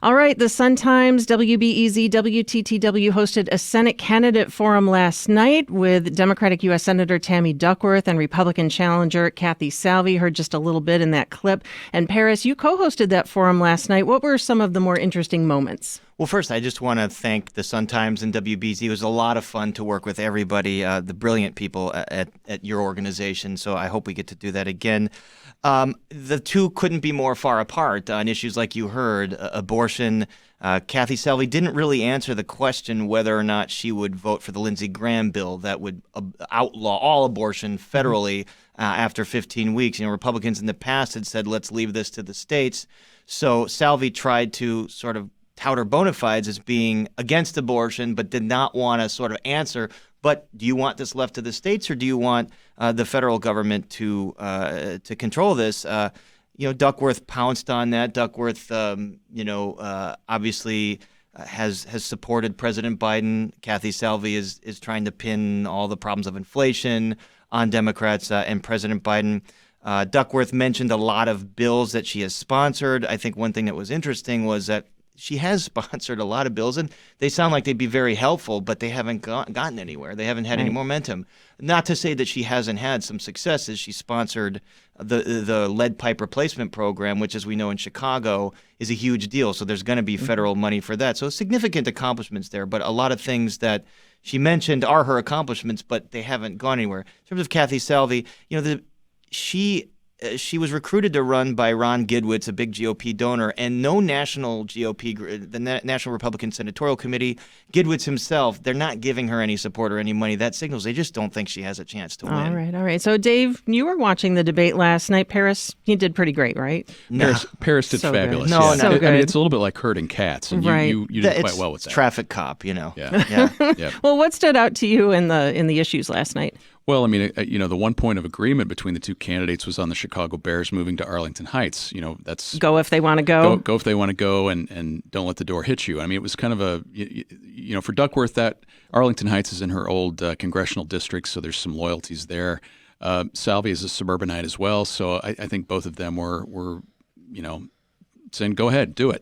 All right, the Sun-Times, WBEZ, WTTW hosted a Senate candidate forum last night with Democratic U.S. Senator Tammy Duckworth and Republican challenger Kathy Salvi. Heard just a little bit in that clip. And Paris, you co-hosted that forum last night. What were some of the more interesting moments? Well, first, I just want to thank the Sun-Times and WBZ. It was a lot of fun to work with everybody, the brilliant people at your organization, so I hope we get to do that again. The two couldn't be more far apart on issues like you heard, abortion. Kathy Salvi didn't really answer the question whether or not she would vote for the Lindsey Graham bill that would outlaw all abortion federally after 15 weeks. You know, Republicans in the past had said, let's leave this to the states. So Salvi tried to sort of tout her bona fides as being against abortion, but did not want to sort of answer, but do you want this left to the states or do you want the federal government to control this? Duckworth pounced on that. Duckworth, obviously has supported President Biden. Kathy Salvi is trying to pin all the problems of inflation on Democrats and President Biden. Duckworth mentioned a lot of bills that she has sponsored. I think one thing that was interesting was that she has sponsored a lot of bills, and they sound like they'd be very helpful, but they haven't gotten anywhere. They haven't had any momentum. Not to say that she hasn't had some successes. She sponsored the lead pipe replacement program, which, as we know in Chicago, is a huge deal. So there's going to be federal money for that. So significant accomplishments there, but a lot of things that she mentioned are her accomplishments, but they haven't gone anywhere. In terms of Kathy Salvi, she was recruited to run by Ron Gidwitz, a big GOP donor, and no national GOP, the National Republican Senatorial Committee, Gidwitz himself, they're not giving her any support or any money. That signals they just don't think she has a chance to win. All right. So, Dave, you were watching the debate last night. Paris, you did pretty great, right? No. Paris did so fabulous. Good. No, yeah. so good. I mean, it's a little bit like herding cats, and you did quite well with that. Traffic cop, Yeah. Yeah. Well, what stood out to you in the issues last night? Well, I mean, the one point of agreement between the two candidates was on the Chicago Bears moving to Arlington Heights. That's go if they want to go. Go if they want to go, and don't let the door hit you. I mean, it was kind of for Duckworth, that Arlington Heights is in her old congressional district, so there's some loyalties there. Salvi is a suburbanite as well, so I think both of them were saying, go ahead, do it.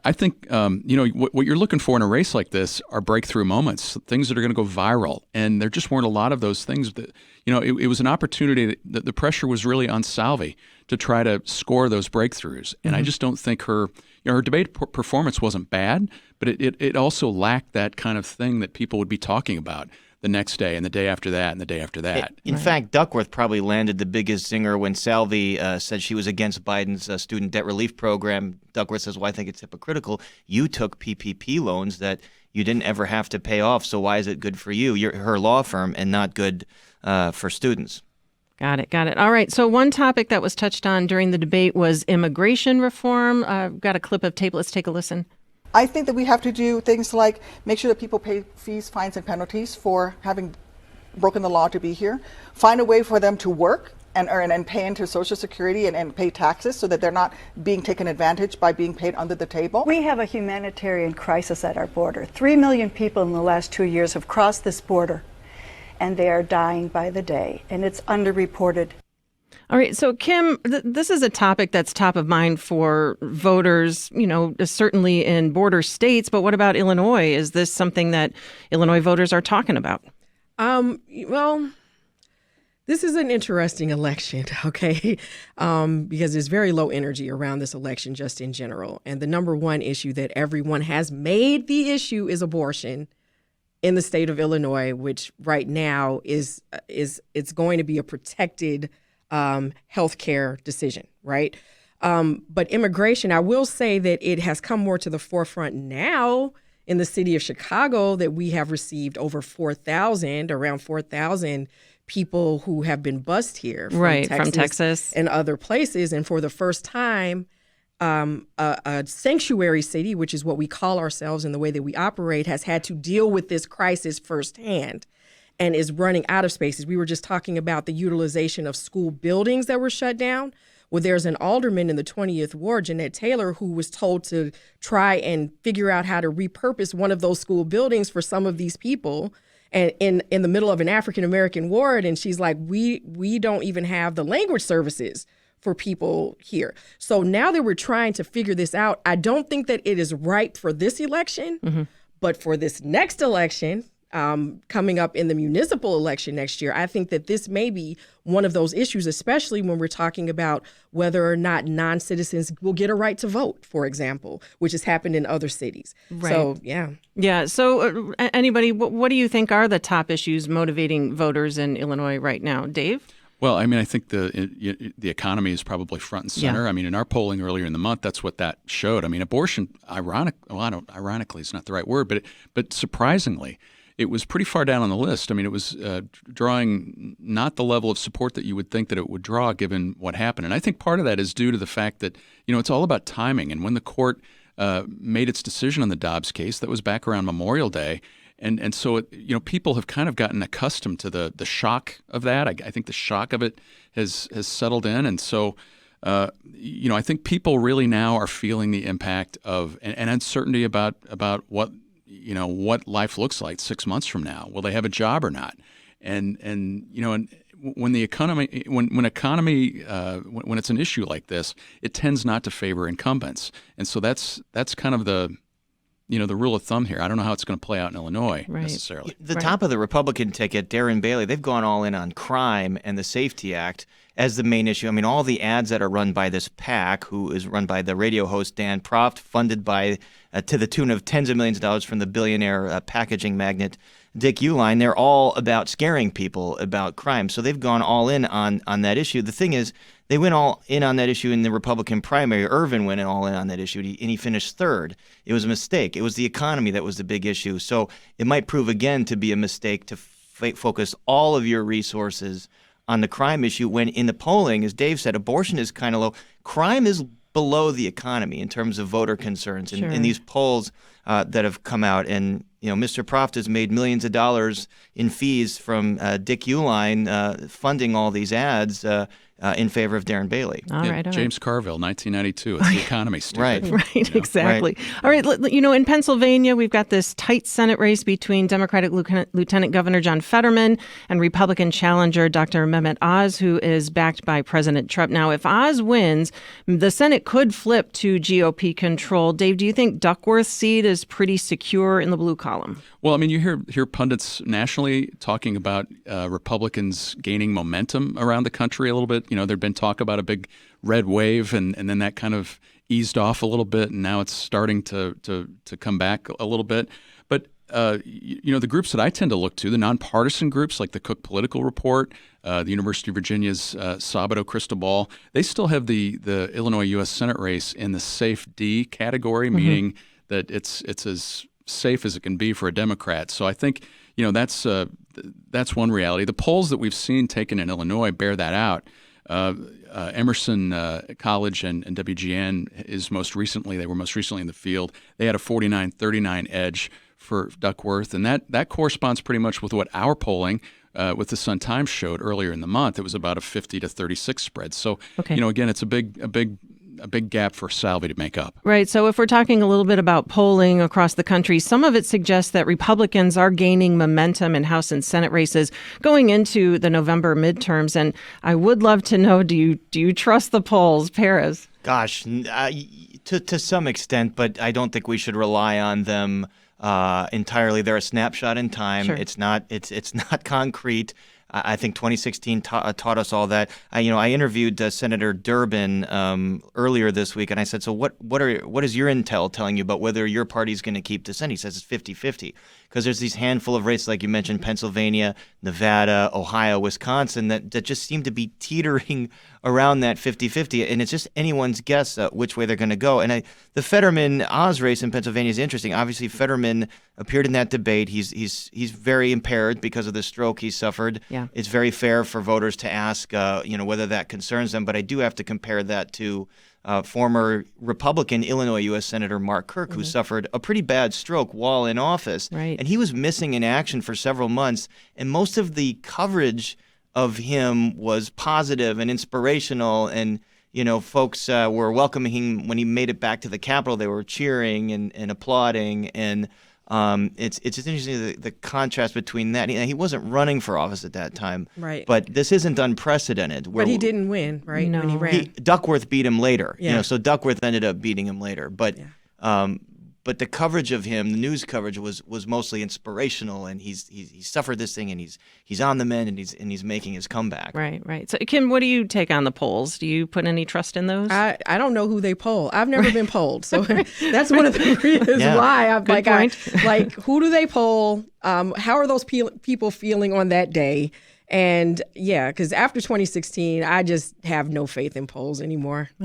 I think, what you're looking for in a race like this are breakthrough moments, things that are going to go viral. And there just weren't a lot of those things that, it was an opportunity that the pressure was really on Salvi to try to score those breakthroughs. And I just don't think her debate performance wasn't bad, but it also lacked that kind of thing that people would be talking about the next day and the day after that and the day after that. In fact, Duckworth probably landed the biggest zinger when Salvi said she was against Biden's student debt relief program. Duckworth says, well, I think it's hypocritical. You took PPP loans that you didn't ever have to pay off, so why is it good for you? You're her law firm and not good for students. Got it. All right. So one topic that was touched on during the debate was immigration reform. Got a clip of tape. Let's take a listen. I think that we have to do things like make sure that people pay fees, fines, and penalties for having broken the law to be here. Find a way for them to work and earn and pay into Social Security and pay taxes so that they're not being taken advantage by being paid under the table. We have a humanitarian crisis at our border. 3 million people in the last 2 years have crossed this border, and they are dying by the day, and it's underreported. All right. So, Kim, this is a topic that's top of mind for voters, certainly in border states. But what about Illinois? Is this something that Illinois voters are talking about? Well, this is an interesting election, okay, because there's very low energy around this election just in general. And the number one issue that everyone has made the issue is abortion in the state of Illinois, which right now is it's going to be a protected healthcare decision, right? But immigration, I will say that it has come more to the forefront now in the city of Chicago that we have received over around 4,000 people who have been bused here from Texas and other places. And for the first time, a sanctuary city, which is what we call ourselves in the way that we operate, has had to deal with this crisis firsthand and is running out of spaces. We were just talking about the utilization of school buildings that were shut down. Well, there's an alderman in the 20th Ward, Jeanette Taylor, who was told to try and figure out how to repurpose one of those school buildings for some of these people, and in the middle of an African-American ward. And she's like, we don't even have the language services for people here. So now that we're trying to figure this out, I don't think that it is ripe for this election, but for this next election, coming up in the municipal election next year, I think that this may be one of those issues, especially when we're talking about whether or not non-citizens will get a right to vote, for example, which has happened in other cities. Right. So, yeah. Yeah. So anybody, what do you think are the top issues motivating voters in Illinois right now? Dave? Well, I mean, I think the economy is probably front and center. Yeah. I mean, in our polling earlier in the month, that's what that showed. I mean, abortion, ironically, it's not the right word, but surprisingly, it was pretty far down on the list. I mean, it was drawing not the level of support that you would think that it would draw given what happened. And I think part of that is due to the fact that, it's all about timing. And when the court made its decision on the Dobbs case, that was back around Memorial Day. And so, people have kind of gotten accustomed to the shock of that. I think the shock of it has settled in. And so, I think people really now are feeling the impact of an uncertainty about what life looks like 6 months from now. Will they have a job or not? And when the economy, when it's an issue like this, it tends not to favor incumbents. And so that's kind of the rule of thumb here. I don't know how it's going to play out in Illinois necessarily. The top of the Republican ticket, Darren Bailey, they've gone all in on crime and the Safety Act as the main issue. I mean, all the ads that are run by this PAC, who is run by the radio host Dan Proft, funded by to the tune of tens of millions of dollars from the billionaire packaging magnate Dick Uihlein, they're all about scaring people about crime. So they've gone all in on that issue. The thing is, they went all in on that issue in the Republican primary. Irvin went all in on that issue, and he finished third. It was a mistake. It was the economy that was the big issue. So it might prove again to be a mistake to focus all of your resources on the crime issue when in the polling, as Dave said, abortion is kind of low. Crime is below the economy in terms of voter concerns. Sure. In these polls that have come out, and Mr. Proft has made millions of dollars in fees from Dick Uihlein funding all these ads in favor of Darren Bailey. All right. James Carville, 1992. It's the economy, stupid. Right, exactly. Right. All right, in Pennsylvania, we've got this tight Senate race between Democratic Lieutenant Governor John Fetterman and Republican challenger Dr. Mehmet Oz, who is backed by President Trump. Now, if Oz wins, the Senate could flip to GOP control. Dave, do you think Duckworth's seat is pretty secure in the blue column? Well, I mean, you hear pundits nationally talking about Republicans gaining momentum around the country a little bit. There'd been talk about a big red wave, and then that kind of eased off a little bit, and now it's starting to come back a little bit. But the groups that I tend to look to, the nonpartisan groups like the Cook Political Report, the University of Virginia's Sabato Crystal Ball, they still have the Illinois U.S. Senate race in the safe D category, meaning that it's as safe as it can be for a Democrat. So I think that's one reality. The polls that we've seen taken in Illinois bear that out. Emerson College and WGN they were most recently in the field. They had a 49-39 edge for Duckworth, and that corresponds pretty much with what our polling with the Sun-Times showed earlier in the month. It was about a 50-36 spread. So again, it's a big gap for Salvi to make up. Right. So if we're talking a little bit about polling across the country, some of it suggests that Republicans are gaining momentum in House and Senate races going into the November midterms. And I would love to know, do you trust the polls, Paris? Gosh, to some extent, but I don't think we should rely on them entirely. They're a snapshot in time. Sure. It's not concrete. I think 2016 taught us all that. I interviewed Senator Durbin earlier this week, and I said, so what is your intel telling you about whether your party's going to keep the Senate? He says it's 50-50 because there's these handful of races, like you mentioned, Pennsylvania, Nevada, Ohio, Wisconsin, that just seem to be teetering around that 50-50, and it's just anyone's guess which way they're going to go. And the Fetterman-Oz race in Pennsylvania is interesting. Obviously, Fetterman appeared in that debate. He's very impaired because of the stroke he suffered. Yeah. It's very fair for voters to ask, whether that concerns them. But I do have to compare that to former Republican Illinois U.S. Senator Mark Kirk, who suffered a pretty bad stroke while in office. Right. And he was missing in action for several months. And most of the coverage of him was positive and inspirational. And, folks were welcoming him when he made it back to the Capitol. They were cheering and applauding. And It's just interesting the contrast between that. He wasn't running for office at that time, Right. But this isn't unprecedented. But he didn't win, right? No. When he ran. Duckworth beat him later. Yeah. So Duckworth ended up beating him later. But the coverage of him, the news coverage was mostly inspirational, and he's suffered this thing, and he's on the mend, and he's making his comeback. Right. So, Kim, what do you take on the polls? Do you put any trust in those? I don't know who they poll. I've never been polled, so that's one of the reasons Yeah. why I'm Good point. like, who do they poll? How are those people feeling on that day? And yeah, because after 2016, I just have no faith in polls anymore.